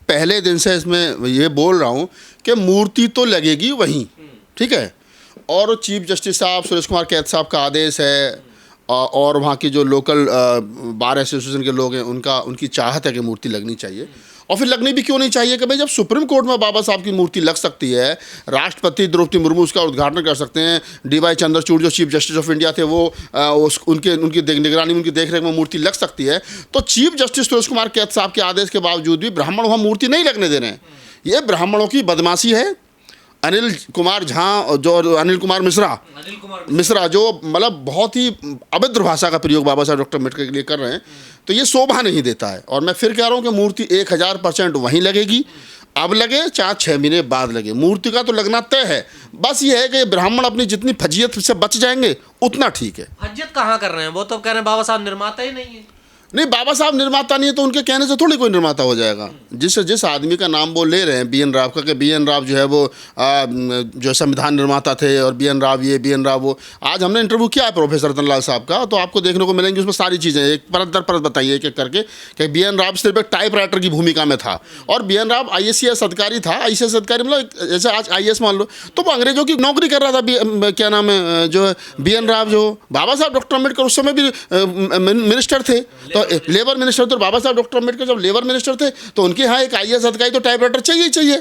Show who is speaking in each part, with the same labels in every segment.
Speaker 1: पहले दिन से इसमें ये बोल रहा हूँ कि मूर्ति तो लगेगी वहीं, ठीक है, और चीफ जस्टिस साहब सुरेश कुमार कैद साहब का आदेश है और वहाँ की जो लोकल बार एसोसिएशन के लोग हैं उनकी चाहत है कि मूर्ति लगनी चाहिए। और फिर लगनी भी क्यों नहीं चाहिए कि भाई जब सुप्रीम कोर्ट में बाबा साहब की मूर्ति लग सकती है, राष्ट्रपति द्रौपदी मुर्मू उसका उद्घाटन कर सकते हैं, डी.वाई. चंद्रचूड़ जो चीफ जस्टिस ऑफ इंडिया थे वो उनकी निगरानी में, उनकी देखरेख में मूर्ति लग सकती है, तो चीफ जस्टिस सुरेश कुमार कैद साहब के आदेश के बावजूद भी ब्राह्मण वहाँ मूर्ति नहीं लगने दे रहे हैं। ये ब्राह्मणों की बदमाशी है। अनिल कुमार झा जो अनिल कुमार मिश्रा जो मतलब बहुत ही अभद्र भाषा का प्रयोग बाबा साहब डॉक्टर अम्बेडकर के लिए कर रहे हैं, तो ये शोभा नहीं देता है। और मैं फिर कह रहा हूँ कि मूर्ति 1000% वहीं लगेगी, अब लगे चाहे 6 महीने बाद लगे, मूर्ति का तो लगना तय है। बस ये है कि ब्राह्मण अपनी जितनी फजीयत से बच जाएंगे उतना ठीक है।
Speaker 2: फजीयत कहाँ कर रहे हैं? वो तो कह रहे हैं बाबा साहब निर्माता ही नहीं है।
Speaker 1: नहीं, बाबा साहब निर्माता नहीं है तो उनके कहने से थोड़ी कोई निर्माता हो जाएगा। जिस आदमी का नाम वो ले रहे हैं बी.एन. राव का, कि बी.एन. राव जो है वो जो संविधान निर्माता थे और बी.एन. राव ये बी.एन. राव वो, आज हमने इंटरव्यू किया है प्रोफेसर रतनलाल साहब का, तो आपको देखने को मिलेंगी उसमें सारी चीज़ें एक परत दर परत बताइए एक एक करके कि बी.एन. राव सिर्फ एक टाइप राइटर की भूमिका में था और बी.एन. राव IAS अधिकारी था। IAS अधिकारी मतलब जैसे आज IAS मान लो, तो वो अंग्रेजों की नौकरी कर रहा था। क्या नाम है जो बी.एन. राव, जो बाबा साहब डॉक्टर अम्बेडकर उस समय भी मिनिस्टर थे, तो लेबर मिनिस्टर। तो बाबा साहब डॉक्टर अम्बेडकर जब लेबर मिनिस्टर थे तो उनके यहाँ एक IAS अधिकारी तो टाइप राइटर चाहिए ही चाहिए।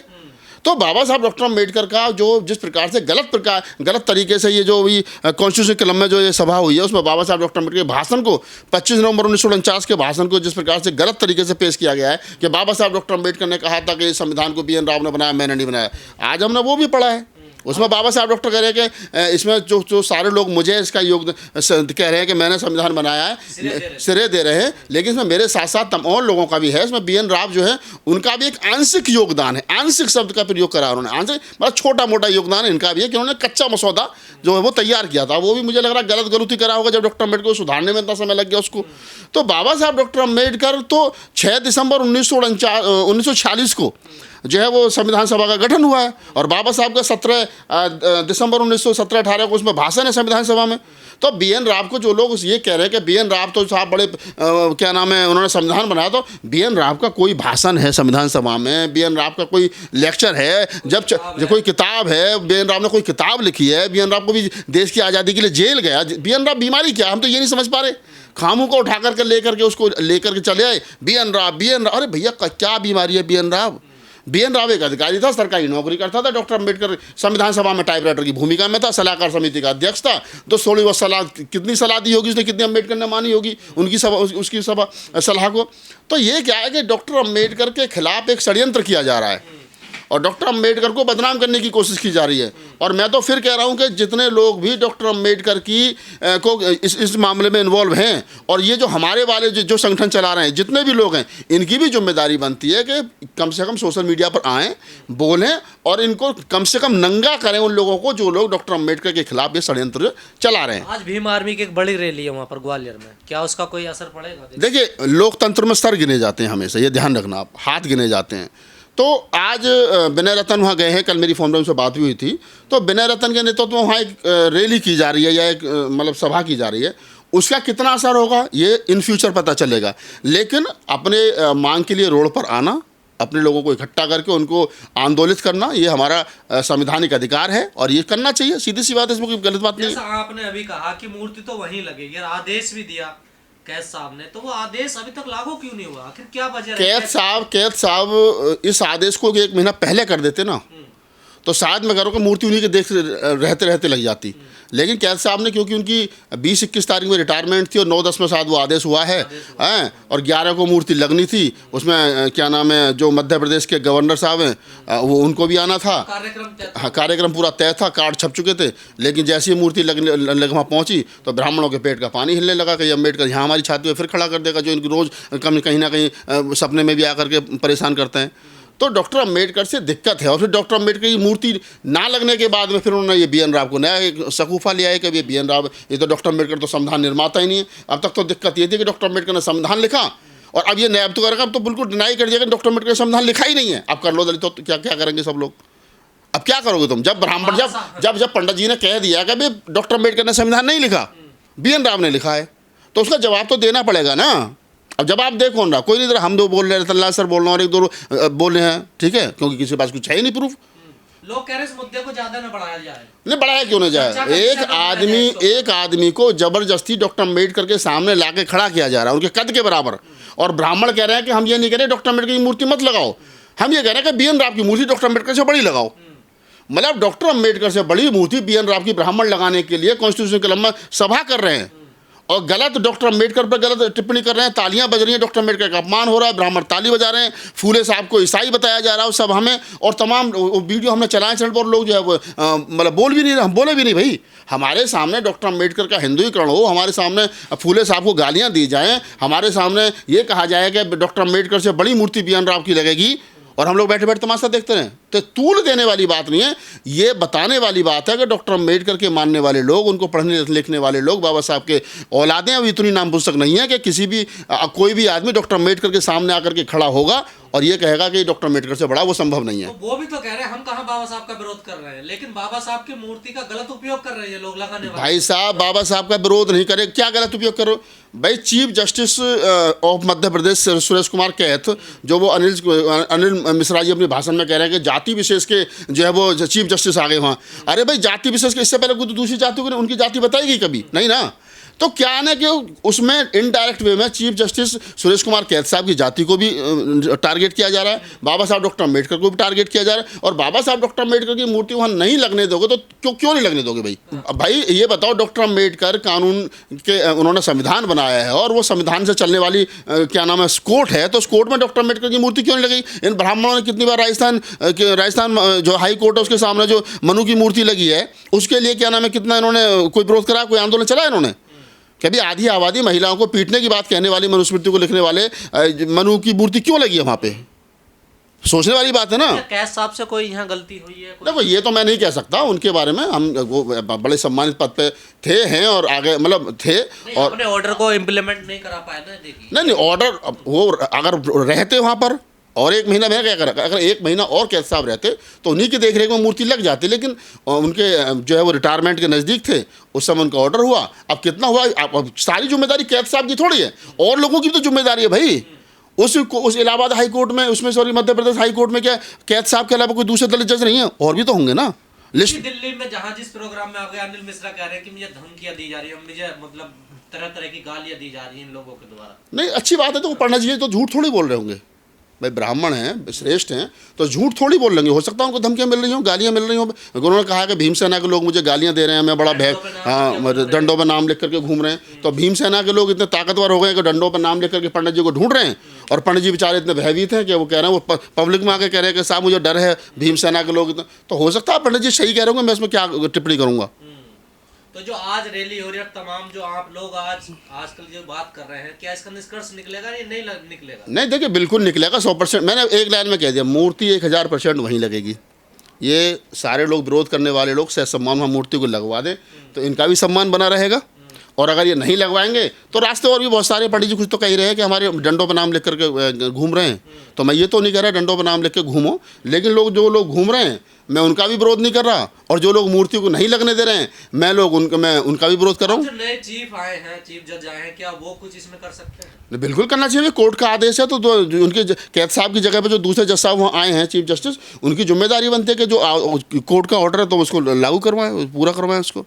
Speaker 1: तो बाबा साहब डॉक्टर अम्बेडकर का जो जिस प्रकार से गलत तरीके से ये जो भी कॉन्स्टिट्यूशन क्लब में जो ये सभा हुई है उसमें बाबा साहब डॉक्टर अम्बेडकर के भाषण को 25 नवंबर 1949 के भाषण को जिस प्रकार से गलत तरीके से पेश किया गया है कि बाबा साहब डॉक्टर अम्बेडकर ने कहा था कि इस संविधान को बी.एन. राव ने बनाया, मैंने नहीं बनाया। आज हमने वो भी पढ़ा है, उसमें बाबा साहब डॉक्टर कह रहे हैं कि इसमें जो सारे लोग मुझे इसका योगदान कह रहे हैं कि मैंने संविधान बनाया है, श्रेय दे रहे हैं, लेकिन इसमें मेरे साथ साथ तमाम लोगों का भी है। इसमें बी.एन. राव जो है उनका भी एक आंशिक योगदान है। आंशिक शब्द का प्रयोग करा उन्होंने, आंशिक मतलब छोटा मोटा योगदान इनका भी है कि उन्होंने कच्चा मसौदा जो है वो तैयार किया था। वो भी मुझे लग रहा है गलती करा होगा जब डॉक्टर अम्बेडकर को सुधारने में इतना समय लग गया उसको। तो बाबा साहब डॉक्टर अम्बेडकर तो 6 दिसंबर 1946 को जो है वो संविधान सभा का गठन हुआ है और बाबा साहब का 17 दिसंबर 1917-18 को उसमें भाषण है संविधान सभा में। तो बी.एन. राव को जो लोग ये कह रहे हैं कि बी.एन. राव तो साहब बड़े क्या नाम है उन्होंने संविधान बनाया, तो बी.एन. राव का कोई भाषण है संविधान सभा में, बी.एन. राव का कोई लेक्चर है, जब कोई किताब है, बी.एन. राव ने कोई किताब लिखी है, बी.एन. राव को भी देश की आज़ादी के लिए जेल गया। बी.एन. राव बीमारी क्या, हम तो ये नहीं समझ पा रहे। खामों को उठा करके लेकर के चले आए बी.एन. राव। अरे भैया क्या बीमारी है बी.एन. राव? बी.एन. राव एक अधिकारी था, सरकारी नौकरी करता था। डॉक्टर अम्बेडकर संविधान सभा में टाइप राइटर की भूमिका में था, सलाहकार समिति का अध्यक्ष था। तो 16वीं सलाह कितनी सलाह दी होगी उसने, कितनी अम्बेडकर ने मानी होगी उनकी सभा, उसकी सभा सलाह को। तो ये क्या है कि डॉक्टर अम्बेडकर के खिलाफ एक षड्यंत्र किया जा रहा है और डॉक्टर अम्बेडकर को बदनाम करने की कोशिश की जा रही है। और मैं तो फिर कह रहा हूं कि जितने लोग भी डॉक्टर अम्बेडकर की को इस मामले में इन्वॉल्व हैं और ये जो हमारे वाले जो संगठन चला रहे हैं, जितने भी लोग हैं, इनकी भी जिम्मेदारी बनती है कि कम से कम सोशल मीडिया पर आएँ, बोलें और इनको कम से कम नंगा करें उन लोगों को जो लोग डॉक्टर अम्बेडकर के खिलाफ ये षड्यंत्र चला रहे हैं।
Speaker 2: आज भीम आर्मी की एक बड़ी रैली है वहाँ पर ग्वालियर में, क्या उसका कोई असर पड़ेगा?
Speaker 1: देखिए, लोकतंत्र में सर गिने जाते हैं हमेशा, ये ध्यान रखना आप, हाथ गिने जाते हैं। तो आज विनय रतन वहाँ गए हैं, कल मेरी फोन पर उनसे बात भी हुई थी। तो विनय रतन के नेतृत्व में वहाँ एक रैली की जा रही है या एक मतलब सभा की जा रही है। उसका कितना असर होगा ये इन फ्यूचर पता चलेगा, लेकिन अपने मांग के लिए रोड पर आना, अपने लोगों को इकट्ठा करके उनको आंदोलित करना, ये हमारा संवैधानिक अधिकार है और ये करना चाहिए। सीधी सी बात है, इसमें कोई गलत बात नहीं है।
Speaker 2: जैसा आपने अभी कहा कि मूर्ति तो वहीं लगेगी, आदेश भी दिया कैद साहब ने, तो वो आदेश अभी तक लागू क्यों नहीं हुआ? आखिर क्या वजह है?
Speaker 1: कैद साहब इस आदेश को 1 महीना पहले कर देते ना, तो शायद मैं कह मूर्ति उन्हीं के देख रहते लग जाती। लेकिन कैद साहब ने, क्योंकि उनकी 20-21 तारीख में रिटायरमेंट थी और 9-10 में शायद वो आदेश हुआ है और 11 को मूर्ति लगनी थी। उसमें क्या नाम है जो मध्य प्रदेश के गवर्नर साहब हैं वो उनको भी आना था। हाँ, कार्यक्रम पूरा तय था, कार्ड छप चुके थे। लेकिन जैसे ही मूर्ति लग वहाँ पहुँची तो ब्राह्मणों के पेट का पानी हिलने लगा कि अम्बेडकर यहाँ हमारी छाती में फिर खड़ा कर देगा, जो इनको रोज़ कहीं ना कहीं सपने में भी आकर के परेशान करते हैं। तो डॉक्टर अम्बेडकर से दिक्कत है। और फिर डॉक्टर अम्बेडकर की मूर्ति ना लगने के बाद में फिर उन्होंने ये बी.एन. राव को नया एक शकूफा लिया है कि ये बी.एन. राव, ये तो डॉक्टर अम्बेडकर तो संविधान निर्माता ही नहीं है। अब तक तो दिक्कत ये थी कि डॉक्टर अम्बेडकर ने संविधान लिखा और अब ये नया तो बिल्कुल डिनाई कर दिया कि डॉक्टर अम्बेडकर ने संविधान लिखा ही नहीं है। अब कर लो दलित, तो क्या करेंगे सब लोग? अब क्या करोगे तुम? जब ब्राह्मण जब पंडित जी ने कह दिया कि भाई डॉक्टर अम्बेडकर ने संविधान नहीं लिखा, बी.एन. राव ने लिखा है, तो उसका जवाब तो देना पड़ेगा ना। अब जवाब दे कौन रहा? कोई नहीं दे रहा। हम दो बोल रहे हैं, तल्ला सर बोल रहे हैं और एक दो बोल रहे हैं, ठीक है, क्योंकि किसी के पास कुछ है ही नहीं प्रूफ।
Speaker 2: लोग कह रहे हैं इस मुद्दे को ज्यादा न बढ़ाया जाए।
Speaker 1: नहीं बढ़ाया क्यों ना
Speaker 2: चर्चा
Speaker 1: जाए?
Speaker 2: का विषय बनाया जाए इसको।
Speaker 1: एक आदमी को जबरदस्ती डॉक्टर अम्बेडकर के सामने लाके खड़ा किया जा रहा है, उनके कद के बराबर, और ब्राह्मण कह रहे हैं कि हम ये नहीं कह रहे डॉक्टर अम्बेडकर की मूर्ति मत लगाओ, हम ये कह रहे हैं कि BN राव की मूर्ति डॉक्टर अम्बेडकर से बड़ी लगाओ। मतलब डॉक्टर अम्बेडकर से बड़ी मूर्ति BN राव की ब्राह्मण लगाने के लिए कॉन्स्टिट्यूशन क्लब में सभा कर रहे हैं, और गलत डॉक्टर अम्बेडकर पर गलत टिप्पणी कर रहे हैं, तालियां बज रही हैं, डॉक्टर अम्बेडकर का अपमान हो रहा है, ब्राह्मण ताली बजा रहे हैं, फूले साहब को ईसाई बताया जा रहा है उस सभा में, और तमाम वीडियो हमने चलाए चल पर लोग जो है वो मतलब बोल भी नहीं रहे। हम बोले भी नहीं भाई, हमारे सामने डॉक्टर अम्बेडकर का हिंदुईकरण हो, हमारे सामने फूले साहब को गालियाँ दी जाएँ, हमारे सामने ये कहा जाए कि डॉक्टर अम्बेडकर से बड़ी मूर्ति BN राव की लगेगी, और हम लोग बैठे बैठे तमाशा देखते रहें, तो तूल देने वाली बात नहीं है, ये बताने वाली बात है कि डॉक्टर अम्बेडकर के मानने वाले लोग, उनको पढ़ने लिखने वाले लोग, बाबा साहब के औलादें, अब इतनी नाम पुस्तक नहीं है कि किसी भी कोई भी आदमी डॉक्टर अम्बेडकर के सामने आकर के खड़ा होगा और ये कहेगा कि डॉक्टर अम्बेडकर से बड़ा, वो संभव नहीं है।
Speaker 2: तो वो भी तो कह रहे हैं हम कहाँ बाबा साहब का विरोध कर रहे हैं, लेकिन बाबा साहब की मूर्ति का गलत उपयोग कर रहे हैं लोग लगाने वाले।
Speaker 1: भाई साहब, बाबा साहब का विरोध नहीं करे, क्या गलत उपयोग करो भाई? Chief justice of Madhya Pradesh Suresh Kumar Kait, जो वो अनिल मिश्रा जी अपने भाषण में कह रहे हैं कि जाति विशेष के जो है वो चीफ जस्टिस आ गए वहाँ। अरे भाई, जाति विशेष के इससे पहले कोई तो दूसरी जाति को उनकी जाति बताएगी कभी नहीं ना। तो क्या है ना कि उसमें इनडायरेक्ट वे में चीफ जस्टिस सुरेश कुमार कैथ साहब की जाति को भी टारगेट किया जा रहा है, बाबा साहब डॉक्टर अम्बेडकर को भी टारगेट किया जा रहा है, और बाबा साहब डॉक्टर अम्बेडकर की मूर्ति वहाँ नहीं लगने दोगे तो क्यों नहीं लगने दोगे भाई? अब भाई ये बताओ, डॉक्टर अम्बेडकर कानून के उन्होंने संविधान बनाया है, और वो संविधान से चलने वाली क्या नाम है कोर्ट है, तो उस कोर्ट में डॉक्टर अम्बेडकर की मूर्ति क्यों नहीं लगी? इन ब्राह्मणों ने कितनी बार राजस्थान जो हाई कोर्ट है उसके सामने जो मनु की मूर्ति लगी है, उसके लिए क्या नाम है कितना इन्होंने कोई विरोध करा, कोई आंदोलन चला इन्होंने? कभी आधी आबादी महिलाओं को पीटने की बात कहने वाली, मनुस्मृति को लिखने वाले मनु की मूर्ति क्यों लगी है वहाँ पे? सोचने वाली बात है ना।
Speaker 2: कैथ साहब से कोई यहाँ गलती हुई है?
Speaker 1: देखो, ये तो मैं नहीं कह सकता उनके बारे में, हम वो बड़े सम्मानित पद पे थे, हैं, और आगे मतलब थे, और
Speaker 2: अपने ऑर्डर को इम्प्लीमेंट नहीं करा पाए ना। देखिए
Speaker 1: नहीं ऑर्डर वो अगर रहते वहाँ पर और 1 महीना मैं क्या करा, अगर 1 महीना और कैथ साहब रहते तो उन्हीं की देखरेख में मूर्ति लग जाती, लेकिन उनके जो है वो रिटायरमेंट के नज़दीक थे, उस समय उनका ऑर्डर हुआ। अब कितना हुआ, अब सारी जिम्मेदारी कैथ साहब की थोड़ी है, और लोगों की भी तो जिम्मेदारी है भाई। उस इलाहाबाद हाई कोर्ट में, उसमें sorry Madhya Pradesh high court में क्या कैथ साहब के अलावा कोई दूसरे दलित जज नहीं है? और भी तो होंगे ना। लिस्ट
Speaker 2: दिल्ली में जहाँ जिस प्रोग्राम में आ गए, अनिल मिश्रा कह रहे हैं कि मुझे धमकियां दी जा रही है, मुझे मतलब तरह तरह की गालियां दी जा रही हैं इन लोगों के द्वारा।
Speaker 1: नहीं, अच्छी बात है, तो वो पढ़ना चाहिए, तो झूठ थोड़ी बोल रहे होंगे भाई, ब्राह्मण हैं, श्रेष्ठ हैं, तो झूठ थोड़ी बोल लेंगे। हो सकता है उनको धमकियाँ मिल रही हों, गालियाँ मिल रही हों। उन्होंने कहा कि भीमसेना के लोग मुझे गालियाँ दे रहे हैं, मैं बड़ा डंडों पर नाम लिख करके घूम रहे हैं। तो भीमसेना के लोग इतने ताकतवर हो गए कि डंडों पर नाम लिख करके पंडित जी को ढूंढ रहे हैं, और पंडित जी बेचारे इतने भयभीत हैं कि वो कह रहे हैं, वो पब्लिक में आके कह रहे हैं कि साहब मुझे डर है भीमसेना के लोग। तो हो सकता है पंडित जी सही कह रहे होंगे, मैं इसमें क्या टिप्पणी करूँगा।
Speaker 2: तो जो आज रैली हो रही है, तमाम जो आप लोग आजकल जो बात कर रहे हैं, क्या इसका निष्कर्ष निकलेगा या नहीं निकलेगा? नहीं,
Speaker 1: देखिए बिल्कुल निकलेगा 100%। मैंने एक लाइन में कह दिया, मूर्ति 1000% वहीं लगेगी। ये सारे लोग विरोध करने वाले लोग सह सम्मान में मूर्ति को लगवा दें तो इनका भी सम्मान बना रहेगा, और अगर ये नहीं लगवाएंगे तो रास्ते और भी बहुत सारे पंडित जी कुछ तो कह ही रहे हैं कि हमारे डंडों पर नाम लिख करके घूम रहे हैं। तो मैं ये तो नहीं कह रहा डंडों पर नाम लिख के घूमो, लेकिन जो लोग घूम रहे हैं मैं उनका भी विरोध नहीं कर रहा, और जो लोग मूर्ति को नहीं लगने दे रहे हैं मैं उनका भी विरोध कर रहा हूँ।
Speaker 2: जो नए चीफ आए हैं, चीफ जज आए हैं, क्या वो कुछ इसमें कर सकते हैं?
Speaker 1: बिल्कुल करना चाहिए, कोर्ट का आदेश है। तो उनके कैथ साहब की जगह पे जो दूसरे जज साहब वहाँ आए हैं चीफ जस्टिस, उनकी जिम्मेदारी बनती है कि जो कोर्ट का ऑर्डर है तो उसको लागू करवाएं, पूरा करवाएं उसको।